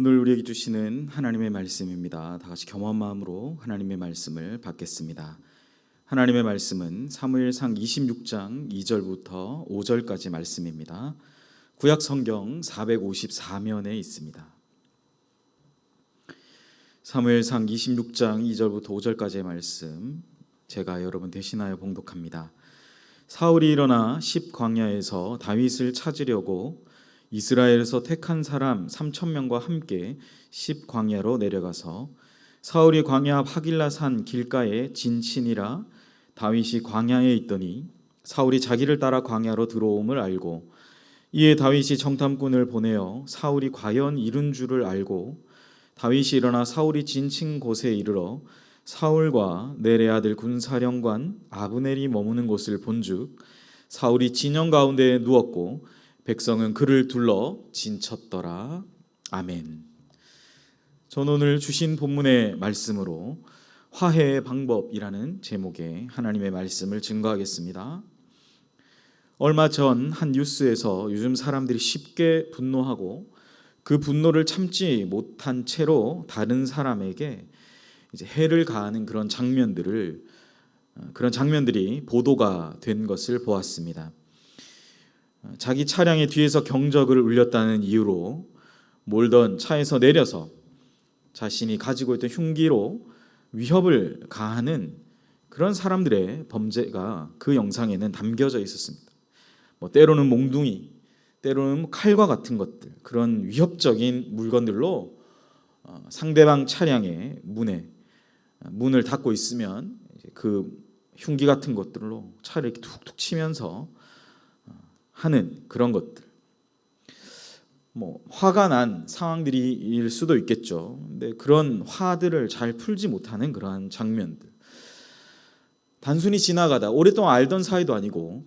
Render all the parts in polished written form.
오늘 우리에게 주시는 하나님의 말씀입니다. 다 같이 겸허한 마음으로 하나님의 말씀을 받겠습니다. 하나님의 말씀은 사무엘상 26장 2절부터 5절까지 말씀입니다. 구약 성경 454면에 있습니다. 사무엘상 26장 2절부터 5절까지의 말씀, 제가 여러분 대신하여 봉독합니다. 사울이 일어나 십광야에서 다윗을 찾으려고 이스라엘에서 택한 사람 3,000명과 함께 십광야로 내려가서 사울이 광야 앞 하길라 산 길가에 진친이라 다윗이 광야에 있더니 사울이 자기를 따라 광야로 들어옴을 알고 이에 다윗이 정탐꾼을 보내어 사울이 과연 이른 줄을 알고 다윗이 일어나 사울이 진친 곳에 이르러 사울과 넬의 아들 군사령관 아브넬이 머무는 곳을 본즉 사울이 진영 가운데에 누웠고 백성은 그를 둘러 진쳤더라. 아멘. 저는 오늘 주신 본문의 말씀으로 화해의 방법이라는 제목의 하나님의 말씀을 증거하겠습니다. 얼마 전 한 뉴스에서 요즘 사람들이 쉽게 분노하고 그 분노를 참지 못한 채로 다른 사람에게 이제 해를 가하는 그런 장면들이 보도가 된 것을 보았습니다. 자기 차량의 뒤에서 경적을 울렸다는 이유로 몰던 차에서 내려서 자신이 가지고 있던 흉기로 위협을 가하는 그런 사람들의 범죄가 그 영상에는 담겨져 있었습니다. 때로는 몽둥이, 때로는 칼과 같은 것들, 그런 위협적인 물건들로 상대방 차량의 문을 닫고 있으면 그 흉기 같은 것들로 차를 이렇게 툭툭 치면서 하는 그런 것들, 화가 난 상황들일 수도 있겠죠. 근데 그런 화들을 잘 풀지 못하는 그러한 장면들, 단순히 지나가다 오랫동안 알던 사이도 아니고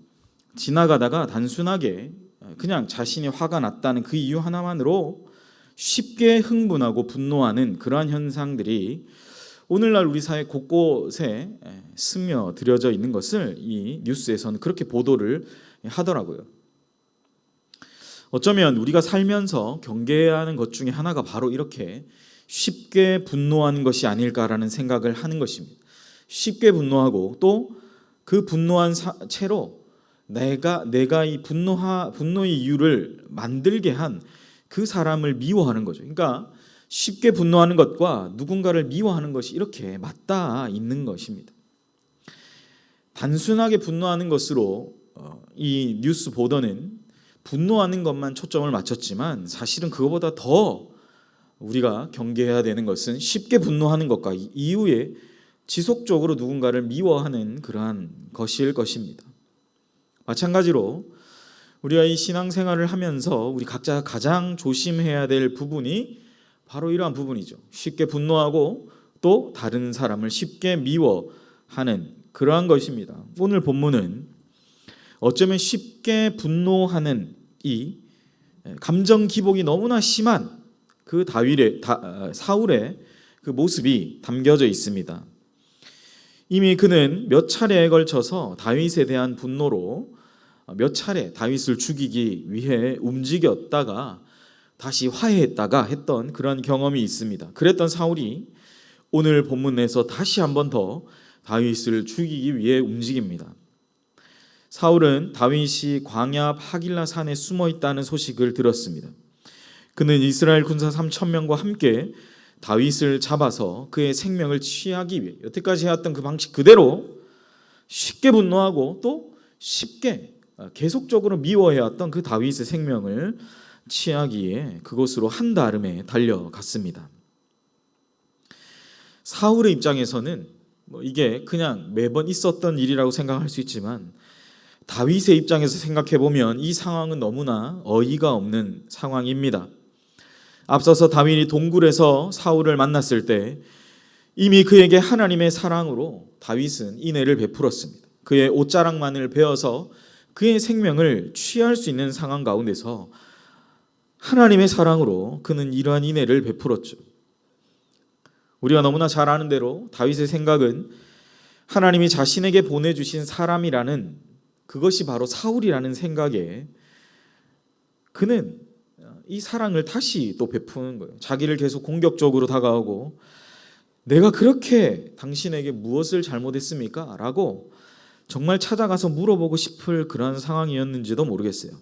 지나가다가 단순하게 그냥 자신이 화가 났다는 그 이유 하나만으로 쉽게 흥분하고 분노하는 그러한 현상들이 오늘날 우리 사회 곳곳에 스며들어져 있는 것을 이 뉴스에서는 그렇게 보도를 하더라고요. 어쩌면 우리가 살면서 경계해야 하는 것 중에 하나가 바로 이렇게 쉽게 분노하는 것이 아닐까라는 생각을 하는 것입니다. 쉽게 분노하고 또 그 분노한 채로 내가 이 분노의 이유를 만들게 한 그 사람을 미워하는 거죠. 그러니까 쉽게 분노하는 것과 누군가를 미워하는 것이 이렇게 맞닿아 있는 것입니다. 단순하게 분노하는 것으로 이 뉴스 보도는 분노하는 것만 초점을 맞췄지만 사실은 그것보다 더 우리가 경계해야 되는 것은 쉽게 분노하는 것과 이후에 지속적으로 누군가를 미워하는 그러한 것일 것입니다. 마찬가지로 우리가 이 신앙생활을 하면서 우리 각자 가장 조심해야 될 부분이 바로 이러한 부분이죠. 쉽게 분노하고 또 다른 사람을 쉽게 미워하는 그러한 것입니다. 오늘 본문은 어쩌면 쉽게 분노하는 이 감정 기복이 너무나 심한 그 사울의 그 모습이 담겨져 있습니다. 이미 그는 몇 차례에 걸쳐서 다윗에 대한 분노로 몇 차례 다윗을 죽이기 위해 움직였다가 다시 화해했다가 했던 그런 경험이 있습니다. 그랬던 사울이 오늘 본문에서 다시 한 번 더 다윗을 죽이기 위해 움직입니다. 사울은 다윗이 광야 앞 하길라 산에 숨어 있다는 소식을 들었습니다. 그는 이스라엘 군사 3,000명과 함께 다윗을 잡아서 그의 생명을 취하기 위해 여태까지 해왔던 그 방식 그대로 쉽게 분노하고 또 쉽게 계속적으로 미워해왔던 그 다윗의 생명을 취하기에 그곳으로 한달음에 달려갔습니다. 사울의 입장에서는 이게 그냥 매번 있었던 일이라고 생각할 수 있지만 다윗의 입장에서 생각해보면 이 상황은 너무나 어이가 없는 상황입니다. 앞서서 다윗이 동굴에서 사울을 만났을 때 이미 그에게 하나님의 사랑으로 다윗은 인애를 베풀었습니다. 그의 옷자락만을 베어서 그의 생명을 취할 수 있는 상황 가운데서 하나님의 사랑으로 그는 이러한 인애를 베풀었죠. 우리가 너무나 잘 아는 대로 다윗의 생각은 하나님이 자신에게 보내주신 사람이라는 그것이 바로 사울이라는 생각에 그는 이 사랑을 다시 또 베푸는 거예요. 자기를 계속 공격적으로 다가오고 내가 그렇게 당신에게 무엇을 잘못했습니까? 라고 정말 찾아가서 물어보고 싶을 그런 상황이었는지도 모르겠어요.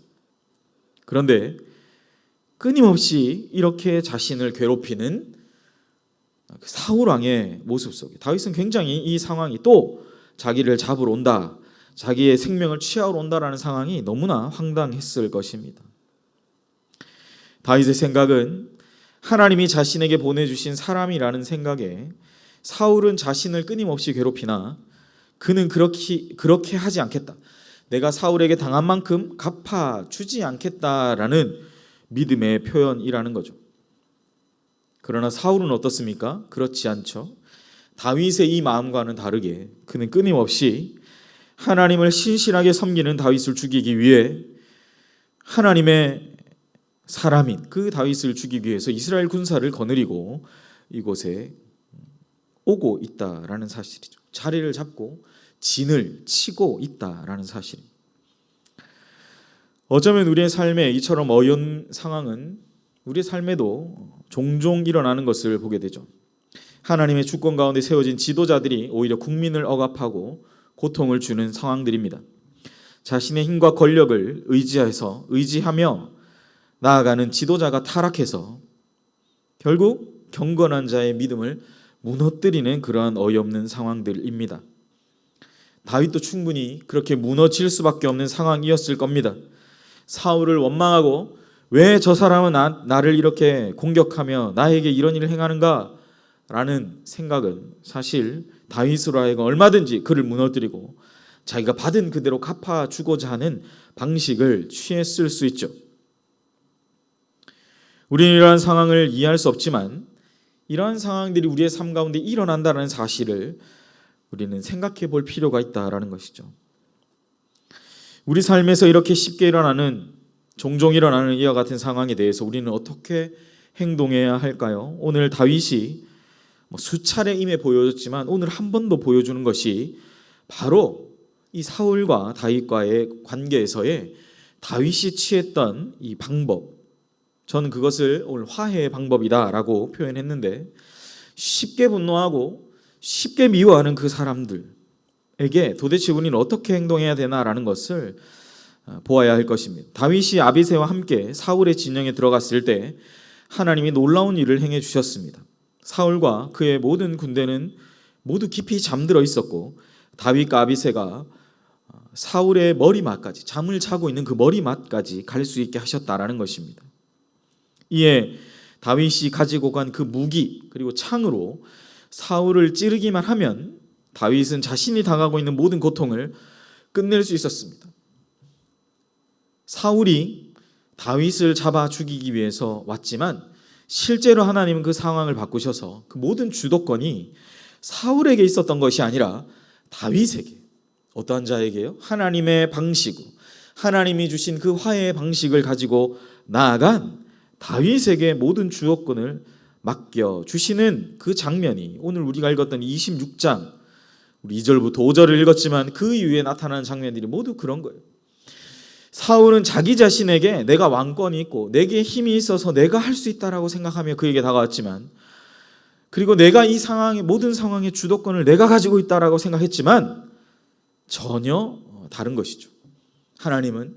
그런데 끊임없이 이렇게 자신을 괴롭히는 사울 왕의 모습 속에 다윗은 굉장히 이 상황이 또 자기를 잡으러 온다, 자기의 생명을 취하러 온다라는 상황이 너무나 황당했을 것입니다. 다윗의 생각은 하나님이 자신에게 보내주신 사람이라는 생각에 사울은 자신을 끊임없이 괴롭히나 그는 그렇게 하지 않겠다. 내가 사울에게 당한 만큼 갚아주지 않겠다라는 믿음의 표현이라는 거죠. 그러나 사울은 어떻습니까? 그렇지 않죠. 다윗의 이 마음과는 다르게 그는 끊임없이 하나님을 신실하게 섬기는 다윗을 죽이기 위해 하나님의 사람인 그 다윗을 죽이기 위해서 이스라엘 군사를 거느리고 이곳에 오고 있다라는 사실이죠. 자리를 잡고 진을 치고 있다라는 사실입니다. 어쩌면 우리의 삶에 이처럼 어려운 상황은 우리의 삶에도 종종 일어나는 것을 보게 되죠. 하나님의 주권 가운데 세워진 지도자들이 오히려 국민을 억압하고 고통을 주는 상황들입니다. 자신의 힘과 권력을 의지하며 나아가는 지도자가 타락해서 결국 경건한 자의 믿음을 무너뜨리는 그러한 어이없는 상황들입니다. 다윗도 충분히 그렇게 무너질 수밖에 없는 상황이었을 겁니다. 사울을 원망하고 왜 저 사람은 나를 이렇게 공격하며 나에게 이런 일을 행하는가? 라는 생각은 사실 다윗으로 하여금 얼마든지 그를 무너뜨리고 자기가 받은 그대로 갚아주고자 하는 방식을 취했을 수 있죠. 우리는 이러한 상황을 이해할 수 없지만 이러한 상황들이 우리의 삶 가운데 일어난다는 사실을 우리는 생각해 볼 필요가 있다는 것이죠. 우리 삶에서 이렇게 쉽게 종종 일어나는 이와 같은 상황에 대해서 우리는 어떻게 행동해야 할까요? 오늘 다윗이 수차례 임해 보여줬지만 오늘 한 번 더 보여주는 것이 바로 이 사울과 다윗과의 관계에서의 다윗이 취했던 이 방법, 저는 그것을 오늘 화해의 방법이다라고 표현했는데 쉽게 분노하고 쉽게 미워하는 그 사람들에게 도대체 우리는 어떻게 행동해야 되나라는 것을 보아야 할 것입니다. 다윗이 아비새와 함께 사울의 진영에 들어갔을 때 하나님이 놀라운 일을 행해 주셨습니다. 사울과 그의 모든 군대는 모두 깊이 잠들어 있었고 다윗과 아비새가 사울의 머리맡까지 잠을 자고 있는 그 머리맡까지 갈 수 있게 하셨다라는 것입니다. 이에 다윗이 가지고 간 그 무기 그리고 창으로 사울을 찌르기만 하면 다윗은 자신이 당하고 있는 모든 고통을 끝낼 수 있었습니다. 사울이 다윗을 잡아 죽이기 위해서 왔지만 실제로 하나님은 그 상황을 바꾸셔서 그 모든 주도권이 사울에게 있었던 것이 아니라 다윗에게, 어떠한 자에게요? 하나님의 방식으로 하나님이 주신 그 화해의 방식을 가지고 나아간 다윗에게 모든 주도권을 맡겨주시는 그 장면이 오늘 우리가 읽었던 26장 우리 2절부터 5절을 읽었지만 그 이후에 나타나는 장면들이 모두 그런 거예요. 사울은 자기 자신에게 내가 왕권이 있고 내게 힘이 있어서 내가 할 수 있다라고 생각하며 그에게 다가왔지만, 그리고 내가 이 상황의 모든 상황의 주도권을 내가 가지고 있다라고 생각했지만 전혀 다른 것이죠. 하나님은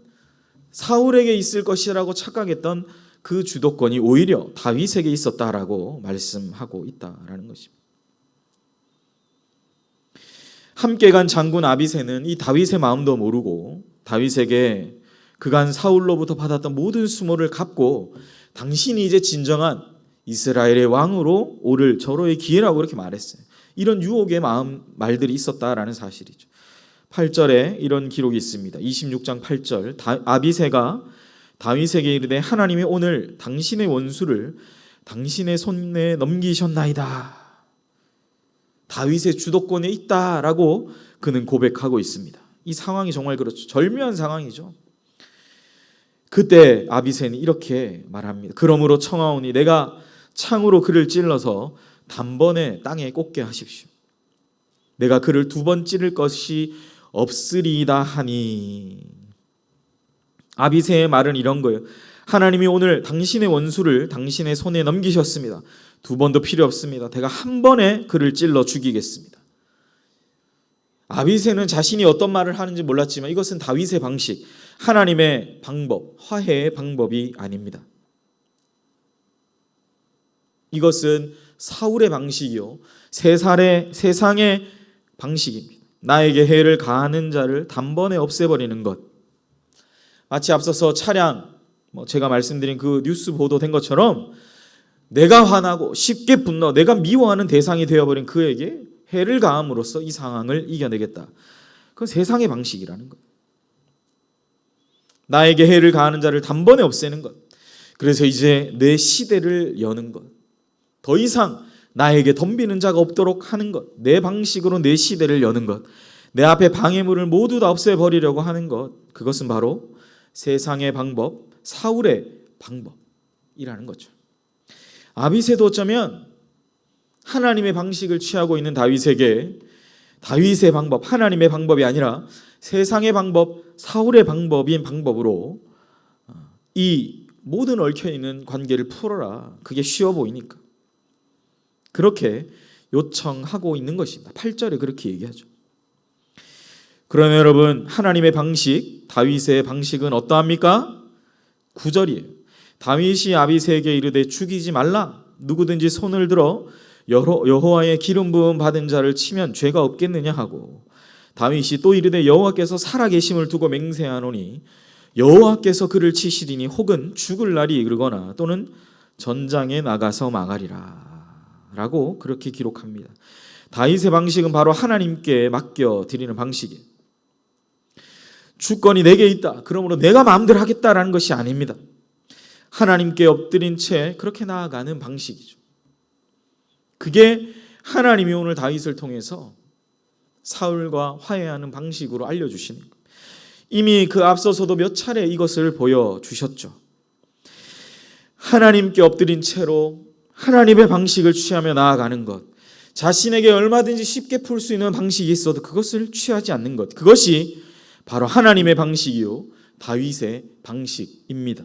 사울에게 있을 것이라고 착각했던 그 주도권이 오히려 다윗에게 있었다라고 말씀하고 있다라는 것입니다. 함께 간 장군 아비새는 이 다윗의 마음도 모르고 다윗에게 그간 사울로부터 받았던 모든 수모를 갚고 당신이 이제 진정한 이스라엘의 왕으로 오를 절호의 기회라고 이렇게 말했어요. 이런 유혹의 말들이 있었다라는 사실이죠. 8절에 이런 기록이 있습니다. 26장 8절 아비새가 다윗에게 이르되 하나님이 오늘 당신의 원수를 당신의 손에 넘기셨나이다. 다윗의 주도권에 있다라고 그는 고백하고 있습니다. 이 상황이 정말 그렇죠. 절묘한 상황이죠. 그때 아비새는 이렇게 말합니다. 그러므로 청하오니 내가 창으로 그를 찔러서 단번에 땅에 꽂게 하십시오. 내가 그를 2번 찌를 것이 없으리이다 하니. 아비새의 말은 이런 거예요. 하나님이 오늘 당신의 원수를 당신의 손에 넘기셨습니다. 두 번도 필요 없습니다. 내가 한 번에 그를 찔러 죽이겠습니다. 아비새는 자신이 어떤 말을 하는지 몰랐지만 이것은 다윗의 방식, 하나님의 방법, 화해의 방법이 아닙니다. 이것은 사울의 방식이요, 세상의 방식입니다. 나에게 해를 가하는 자를 단번에 없애버리는 것. 마치 앞서서 차량, 제가 말씀드린 그 뉴스 보도된 것처럼 내가 화나고 쉽게 분노, 내가 미워하는 대상이 되어버린 그에게 해를 가함으로써 이 상황을 이겨내겠다. 그건 세상의 방식이라는 것. 나에게 해를 가하는 자를 단번에 없애는 것. 그래서 이제 내 시대를 여는 것. 더 이상 나에게 덤비는 자가 없도록 하는 것. 내 방식으로 내 시대를 여는 것. 내 앞에 방해물을 모두 다 없애버리려고 하는 것. 그것은 바로 세상의 방법, 사울의 방법이라는 거죠. 아비새도 어쩌면 하나님의 방식을 취하고 있는 다윗에게 다윗의 방법, 하나님의 방법이 아니라 세상의 방법, 사울의 방법인 방법으로 이 모든 얽혀있는 관계를 풀어라. 그게 쉬워 보이니까 그렇게 요청하고 있는 것입니다. 8절에 그렇게 얘기하죠. 그러면 여러분, 하나님의 방식, 다윗의 방식은 어떠합니까? 9절이에요. 다윗이 아비새에게 이르되 죽이지 말라. 누구든지 손을 들어 여호와의 기름 부음 받은 자를 치면 죄가 없겠느냐 하고, 다윗이 또 이르되 여호와께서 살아계심을 두고 맹세하노니 여호와께서 그를 치시리니 혹은 죽을 날이 이르거나 또는 전장에 나가서 망하리라 라고 그렇게 기록합니다. 다윗의 방식은 바로 하나님께 맡겨드리는 방식이에요. 주권이 내게 있다, 그러므로 내가 마음대로 하겠다라는 것이 아닙니다. 하나님께 엎드린 채 그렇게 나아가는 방식이죠. 그게 하나님이 오늘 다윗을 통해서 사울과 화해하는 방식으로 알려주시는 것. 이미 그 앞서서도 몇 차례 이것을 보여주셨죠. 하나님께 엎드린 채로 하나님의 방식을 취하며 나아가는 것. 자신에게 얼마든지 쉽게 풀 수 있는 방식이 있어도 그것을 취하지 않는 것. 그것이 바로 하나님의 방식이요, 다윗의 방식입니다.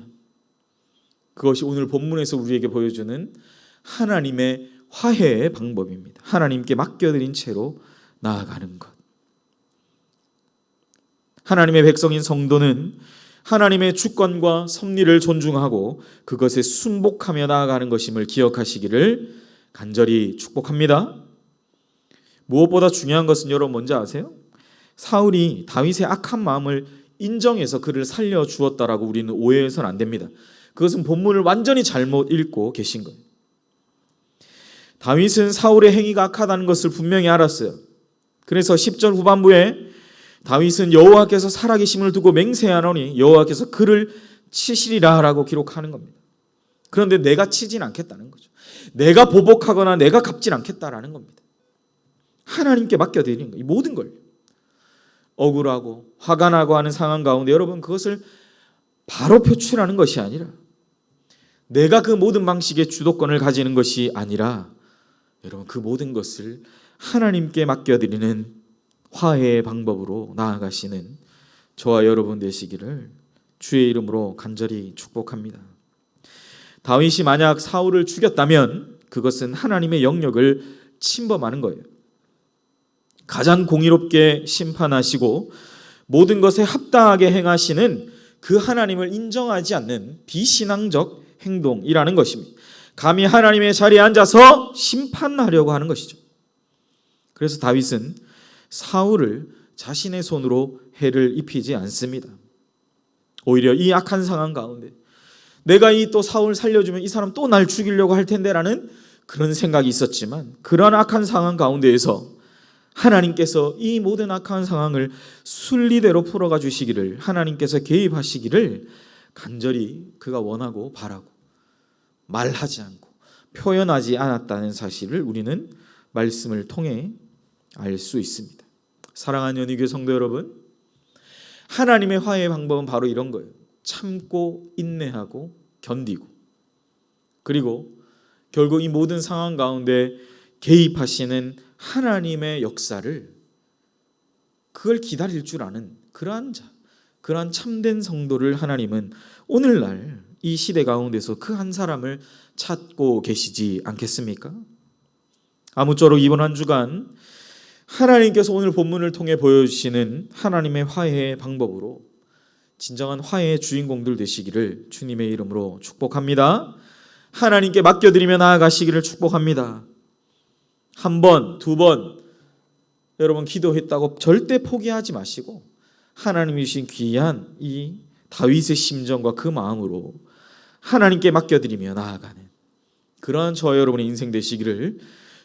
그것이 오늘 본문에서 우리에게 보여주는 하나님의 화해의 방법입니다. 하나님께 맡겨드린 채로 나아가는 것. 하나님의 백성인 성도는 하나님의 주권과 섭리를 존중하고 그것에 순복하며 나아가는 것임을 기억하시기를 간절히 축복합니다. 무엇보다 중요한 것은 여러분 뭔지 아세요? 사울이 다윗의 악한 마음을 인정해서 그를 살려주었다라고 우리는 오해해서는 안 됩니다. 그것은 본문을 완전히 잘못 읽고 계신 거예요. 다윗은 사울의 행위가 악하다는 것을 분명히 알았어요. 그래서 10절 후반부에 다윗은 여호와께서 살아계심을 두고 맹세하노니 여호와께서 그를 치시리라 라고 기록하는 겁니다. 그런데 내가 치진 않겠다는 거죠. 내가 보복하거나 내가 갚진 않겠다라는 겁니다. 하나님께 맡겨드리는 거예요. 이 모든 걸. 억울하고 화가 나고 하는 상황 가운데 여러분, 그것을 바로 표출하는 것이 아니라, 내가 그 모든 방식의 주도권을 가지는 것이 아니라, 여러분, 그 모든 것을 하나님께 맡겨드리는 화해의 방법으로 나아가시는 저와 여러분 되시기를 주의 이름으로 간절히 축복합니다. 다윗이 만약 사울을 죽였다면 그것은 하나님의 영역을 침범하는 거예요. 가장 공의롭게 심판하시고 모든 것에 합당하게 행하시는 그 하나님을 인정하지 않는 비신앙적 행동이라는 것입니다. 감히 하나님의 자리에 앉아서 심판하려고 하는 것이죠. 그래서 다윗은 사울을 자신의 손으로 해를 입히지 않습니다. 오히려 이 악한 상황 가운데 내가 이 또 사울 살려주면 이 사람 또 날 죽이려고 할 텐데라는 그런 생각이 있었지만, 그런 악한 상황 가운데에서 하나님께서 이 모든 악한 상황을 순리대로 풀어가 주시기를, 하나님께서 개입하시기를 간절히 그가 원하고 바라고 말하지 않고 표현하지 않았다는 사실을 우리는 말씀을 통해 알 수 있습니다. 사랑하는 연희교회 성도 여러분, 하나님의 화해의 방법은 바로 이런 거예요. 참고 인내하고 견디고, 그리고 결국 이 모든 상황 가운데 개입하시는 하나님의 역사를, 그걸 기다릴 줄 아는 그러한 자, 그러한 참된 성도를 하나님은 오늘날 이 시대 가운데서 그 한 사람을 찾고 계시지 않겠습니까? 아무쪼록 이번 한 주간 하나님께서 오늘 본문을 통해 보여주시는 하나님의 화해의 방법으로 진정한 화해의 주인공들 되시기를 주님의 이름으로 축복합니다. 하나님께 맡겨드리며 나아가시기를 축복합니다. 한 번, 두 번 여러분 기도했다고 절대 포기하지 마시고 하나님이 주신 귀한 이 다윗의 심정과 그 마음으로 하나님께 맡겨드리며 나아가는 그러한 저와 여러분의 인생 되시기를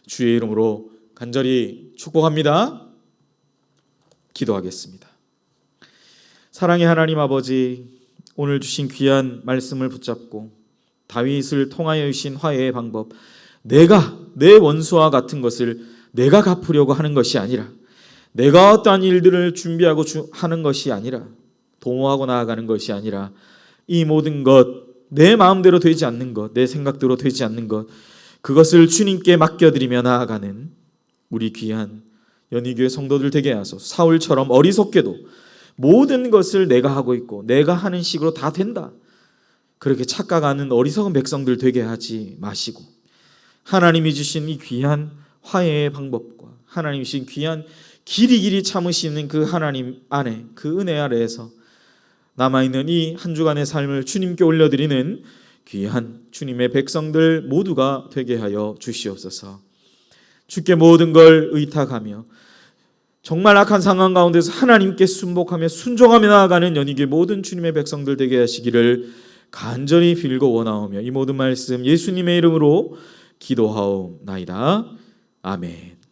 주의 이름으로 간절히 축복합니다. 기도하겠습니다. 사랑의 하나님 아버지, 오늘 주신 귀한 말씀을 붙잡고 다윗을 통하여 주신 화해의 방법, 내가 내 원수와 같은 것을 내가 갚으려고 하는 것이 아니라, 내가 어떠한 일들을 준비하고 하는 것이 아니라, 도모하고 나아가는 것이 아니라, 이 모든 것, 내 마음대로 되지 않는 것, 내 생각대로 되지 않는 것, 그것을 주님께 맡겨드리며 나아가는 우리 귀한 연희교회 성도들 되게 하소서. 사울처럼 어리석게도 모든 것을 내가 하고 있고 내가 하는 식으로 다 된다, 그렇게 착각하는 어리석은 백성들 되게 하지 마시고 하나님이 주신 이 귀한 화해의 방법과 하나님이 주신 귀한 길이 참으시는 그 하나님 안에, 그 은혜 아래에서 남아있는 이 한 주간의 삶을 주님께 올려드리는 귀한 주님의 백성들 모두가 되게 하여 주시옵소서. 주께 모든 걸 의탁하며 정말 악한 상황 가운데서 하나님께 순복하며 순종하며 나아가는 연희교회 모든 주님의 백성들 되게 하시기를 간절히 빌고 원하오며 이 모든 말씀 예수님의 이름으로 기도하옵나이다. 아멘.